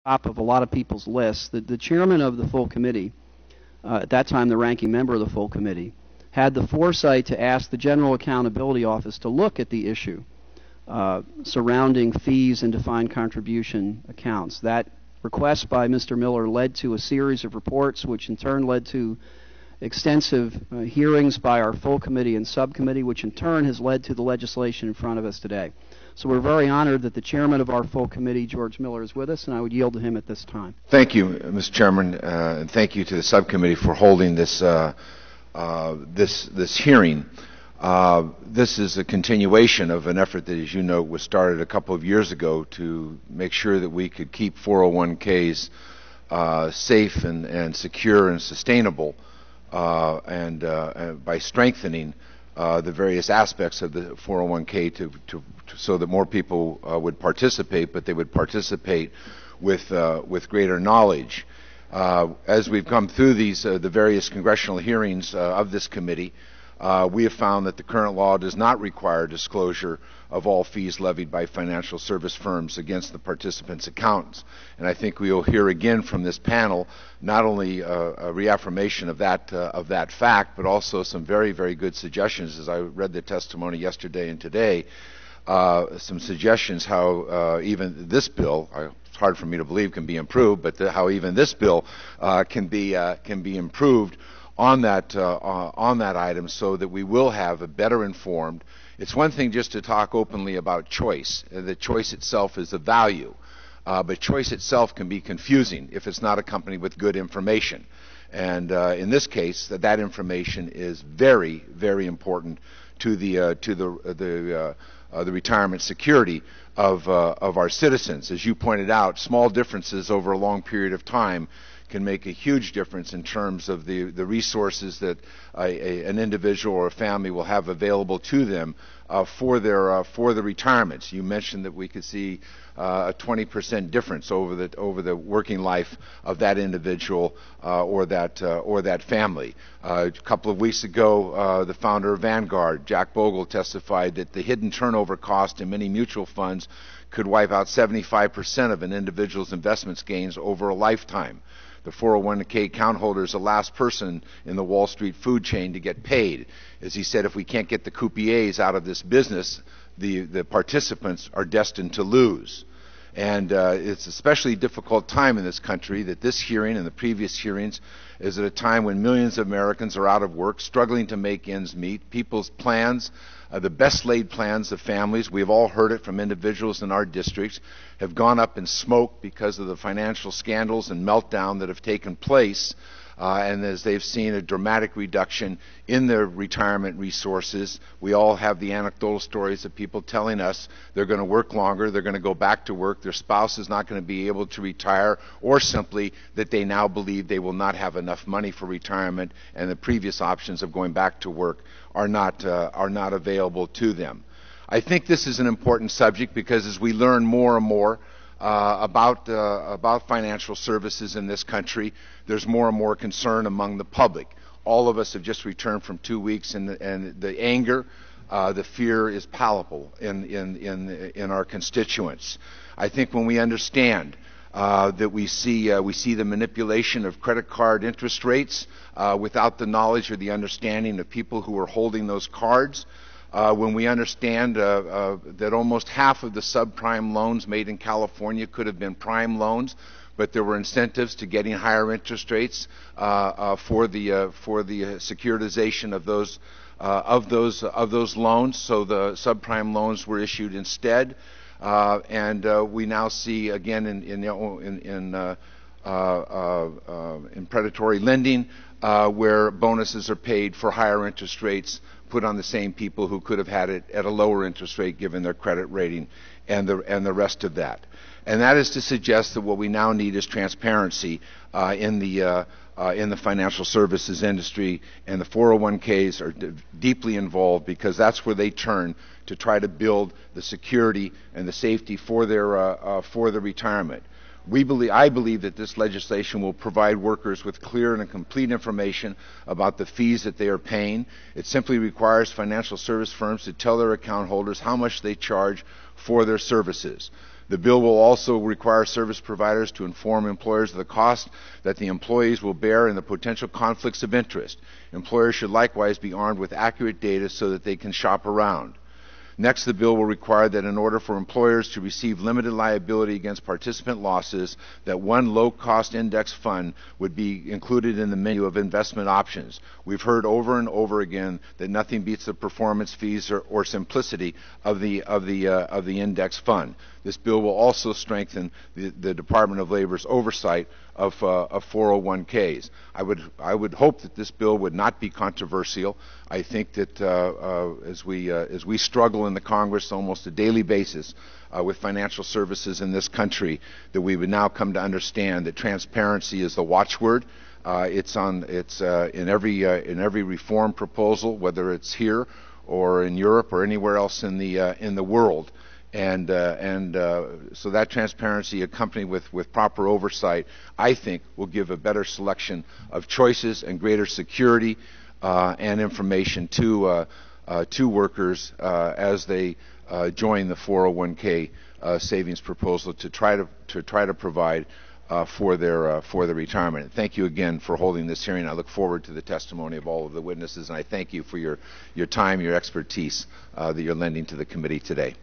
top of a lot of people's lists. The chairman of the full committee, at that time the ranking member of the full committee, had the foresight to ask the General Accountability Office to look at the issue surrounding fees and defined contribution accounts. That request by Mr. Miller led to a series of reports, which in turn led to extensive hearings by our full committee and subcommittee, which in turn has led to the legislation in front of us today. So we're very honored that the chairman of our full committee, George Miller, is with us, and I would yield to him at this time. Thank you, Mr. Chairman, and thank you to the subcommittee for holding this this hearing. This is a continuation of an effort that, as you know, was started a couple of years ago to make sure that we could keep 401ks safe and secure and sustainable, and by strengthening the various aspects of the 401k so that more people would participate, but they would participate with greater knowledge. As we've come through the various congressional hearings of this committee, we have found that the current law does not require disclosure of all fees levied by financial service firms against the participants' accounts. And I think we will hear again from this panel not only a reaffirmation of that fact, but also some very, very good suggestions. As I read the testimony yesterday and today, some suggestions how even this bill, it's hard for me to believe, can be improved, but how even this bill can be improved on that item, so that we will have a better informed. It's one thing just to talk openly about choice. The choice itself is a value, but choice itself can be confusing if it's not accompanied with good information. And in this case, that information is very, very important to the retirement security of our citizens. As you pointed out, small differences over a long period of time can make a huge difference in terms of the resources that an individual or a family will have available to them for the retirements. You mentioned that we could see a 20% difference over the working life of that individual or that family. A couple of weeks ago, the founder of Vanguard, Jack Bogle, testified that the hidden turnover cost in many mutual funds could wipe out 75% of an individual's investments gains over a lifetime. The 401k account holder is the last person in the Wall Street food chain to get paid. As he said, if we can't get the croupiers out of this business, the participants are destined to lose. And it's an especially difficult time in this country that this hearing and the previous hearings is at a time when millions of Americans are out of work, struggling to make ends meet. People's plans, the best laid plans of families, we have all heard it from individuals in our districts, have gone up in smoke because of the financial scandals and meltdown that have taken place. And as they've seen a dramatic reduction in their retirement resources. We all have the anecdotal stories of people telling us they're going to work longer, they're going to go back to work, their spouse is not going to be able to retire, or simply that they now believe they will not have enough money for retirement and the previous options of going back to work are not available to them. I think this is an important subject because as we learn more and more about financial services in this country, there's more and more concern among the public. All of us have just returned from 2 weeks, and the anger, the fear is palpable in our constituents. I think when we understand that we see the manipulation of credit card interest rates without the knowledge or the understanding of people who are holding those cards, when we understand that almost half of the subprime loans made in California could have been prime loans, but there were incentives to getting higher interest rates for the securitization of those loans, so the subprime loans were issued instead, and we now see again in predatory lending where bonuses are paid for higher interest rates put on the same people who could have had it at a lower interest rate given their credit rating and the rest of that. And that is to suggest that what we now need is transparency in the financial services industry, and the 401ks are deeply involved because that's where they turn to try to build the security and the safety for their retirement. I believe that this legislation will provide workers with clear and complete information about the fees that they are paying. It simply requires financial service firms to tell their account holders how much they charge for their services. The bill will also require service providers to inform employers of the cost that the employees will bear and the potential conflicts of interest. Employers should likewise be armed with accurate data so that they can shop around. Next, the bill will require that in order for employers to receive limited liability against participant losses, that one low-cost index fund would be included in the menu of investment options. We've heard over and over again that nothing beats the performance fees or simplicity of the index fund. This bill will also strengthen the Department of Labor's oversight of 401ks. I would hope that this bill would not be controversial. I think that as we struggle in the Congress almost a daily basis with financial services in this country, that we would now come to understand that transparency is the watchword. It's in every reform proposal, whether it's here or in Europe or anywhere else in the world. And so that transparency, accompanied with proper oversight, I think will give a better selection of choices and greater security and information to workers as they join the 401k savings proposal to try to provide for their retirement. Thank you again for holding this hearing. I look forward to the testimony of all of the witnesses, and I thank you for your time, your expertise that you're lending to the committee today.